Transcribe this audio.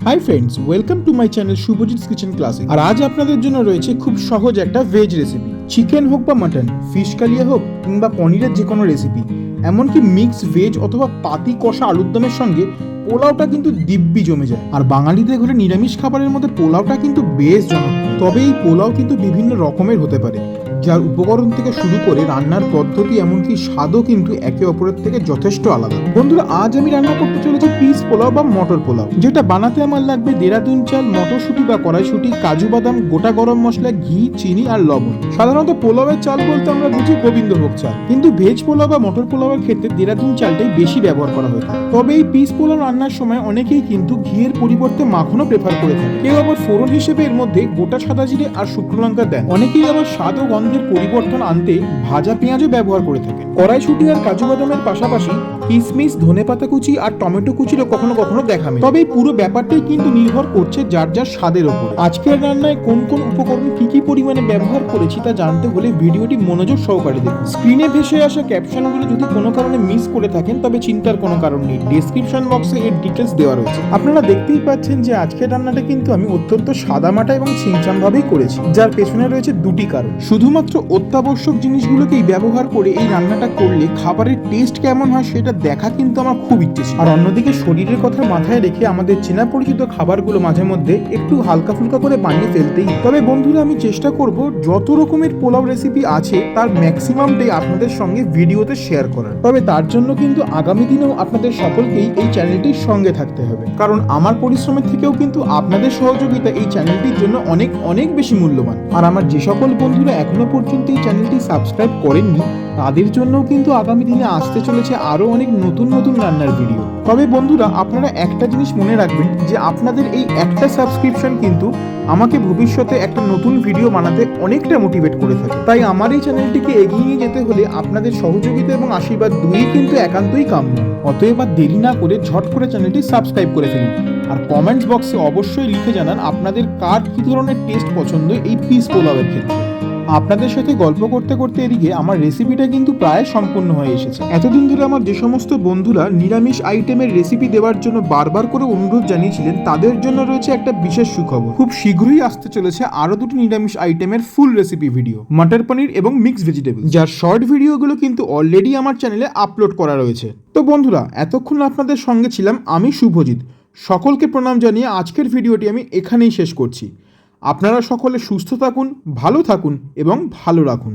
High friends, welcome to my channel Subhajit's kitchen classic. আর আজ আপনাদের জন্য রয়েছে খুব সহজ একটা ভেজ রেসিপি। চিকেন হোক বা মাটন, ফিশ কালিয়া হোক কিংবা পনিরের যে কোনো রেসিপি, এমনকি মিক্স ভেজ অথবা পাতি কষা আলুর দমের সঙ্গে পোলাওটা কিন্তু দিব্যি জমে যায়। আর বাঙালিদের ঘরে নিরামিষ খাবারের মধ্যে পোলাওটা কিন্তু বেশ জনপ্রিয়। তবে এই পোলাও কিন্তু বিভিন্ন রকমের হতে পারে, যার উপকরণ থেকে শুরু করে রান্নার পদ্ধতি এমনকি স্বাদও কিন্তু একে অপরের থেকে যথেষ্ট আলাদা। বন্ধুরা, আজ আমি রান্না করতে চলেছি পিস পোলাও বা মটর পোলাও, যেটা বানাতে আমার লাগবে দেরাদুন চাল, মটরশুঁটি বা কড়াইশুঁটি, কাজু বাদাম, গোটা গরম মশলা, ঘি, চিনি আর লবণ। সাধারণত পোলাওয়ের চাল বলতে আমরা বুঝি গোবিন্দভোগ চাল, কিন্তু ভেজ পোলাও বা মটর পোলাওয়ের ক্ষেত্রে দেরাদুন চালটাই বেশি ব্যবহার করা হয়ে থাকে। তবে এই পিস পোলাও রান্নার সময় অনেকেই কিন্তু ঘিয়ের পরিবর্তে মাখনও প্রেফার করে থাকে। কেউ আবার ফোড়ন হিসেবে এর মধ্যে গোটা সাদা জিরে আর শুকনো লঙ্কা দেন। অনেকেই আবার স্বাদ ও গন্ধের পরিবর্তন আনতে ভাজা পেঁয়াজও ব্যবহার করে থাকেন। কড়াইশুঁটি আর কাজু বাদামের পাশাপাশি কিশমিশ, ধনেপাতা কুচি আর টমেটো কুচিরও কখনো কখনো দেখা মেলে। তবে এই পুরো ব্যাপারটাই কিন্তু নির্ভর করছে যার যার স্বাদের ওপর। আজকের রান্নায় কোন কোন উপকরণ কি পরিমাণে ব্যবহার করেছি তা জানতে হলে ভিডিওটি মনোযোগ সহকারে দেখুন। স্ক্রিনে ভেসে আসা ক্যাপশনগুলো যদি কোনো কারণে মিস করে থাকেন তবে চিন্তার কোনো কারণ নেই, ডেসক্রিপশন বক্সে এর ডিটেলস দেওয়া রয়েছে। আপনারা দেখতেই পাচ্ছেন যে আজকের রান্নাটা কিন্তু আমি অত্যন্ত সাদামাটা এবং ছিমছাম ভাবেই করেছি, যার পেছনে রয়েছে দুটি কারণ। শুধুমাত্র অত্যাবশ্যক জিনিসগুলোকেই ব্যবহার করে এই রান্নাটা করলে খাবারের টেস্ট কেমন হয় সেটা দেখা কিন্তু আমার খুব ইচ্ছে ছিল। আর অন্যদিকে শরীরের কথা মাথায় রেখে আমাদের চেনা পরিচিত খাবারগুলো মাঝে মধ্যে একটু হালকা ফুলকা করে বানিয়ে ফেলতেই। তবে বন্ধুরা, আমি চেষ্টা করব যত রকমের পোলাও রেসিপি আছে তার ম্যাক্সিমামটাই আপনাদের সঙ্গে ভিডিওতে শেয়ার করার। তবে তার জন্য কিন্তু আগামী দিনেও আপনাদের সকলকেই এই চ্যানেলটির সঙ্গে থাকতে হবে, কারণ আমার পরিশ্রমের থেকেও কিন্তু আপনাদের সহযোগিতা এই চ্যানেলটির জন্য অনেক অনেক বেশি মূল্যবান। আর আমার যে সকল বন্ধুরা এখনো পর্যন্ত এই চ্যানেলটি সাবস্ক্রাইব করেননি তাদের জন্যও কিন্তু আগামী দিনে আসতে চলেছে আরো অনেক নতুন নতুন রান্নার ভিডিও। তবে বন্ধুরা, আপনারা একটা জিনিস মনে রাখবেন যে আপনাদের এই একটা সাবস্ক্রিপশন কিন্তু আমাকে ভবিষ্যতে একটা নতুন ভিডিও বানাতে অনেকটা মোটিভেট করে থাকে। তাই আমার এই চ্যানেলটিকে এগিয়ে নিয়ে যেতে হলে আপনাদের সহযোগিতা এবং আশীর্বাদ দুইই কিন্তু একান্তই কাম্য। অতএব আর দেরি না করে ঝট করে চ্যানেলটি সাবস্ক্রাইব করে ফেলুন। আর কমেন্টস বক্সে অবশ্যই লিখে জানান আপনাদের কার কি ধরনের টেস্ট পছন্দ এই পিস পোলাওয়ের ক্ষেত্রে। আপনাদের সাথে গল্প করতে করতে এদিকে আমার রেসিপিটা কিন্তু প্রায় সম্পূর্ণ হয়ে এসেছে। এতদিন ধরে আমার যে সমস্ত বন্ধুরা নিরামিষ আইটেমের রেসিপি দেওয়ার জন্য বারবার করে অনুরোধ জানিয়েছিলেন তাদের জন্য রয়েছে একটা বিশেষ সুখবর। খুব শীঘ্রই আসতে চলেছে আরো দুটি নিরামিষ আইটেমের ফুল রেসিপি ভিডিও, মটর পনির এবং মিক্স ভেজিটেবল, যার শর্ট ভিডিওগুলো কিন্তু অলরেডি আমার চ্যানেলে আপলোড করা রয়েছে। তো বন্ধুরা, এতক্ষণ আপনাদের সঙ্গে ছিলাম আমি শুভজিৎ। সকলকে প্রণাম জানিয়ে আজকের ভিডিওটি আমি এখানেই শেষ করছি। আপনারা সকলে সুস্থ থাকুন, ভালো থাকুন এবং ভালো রাখুন।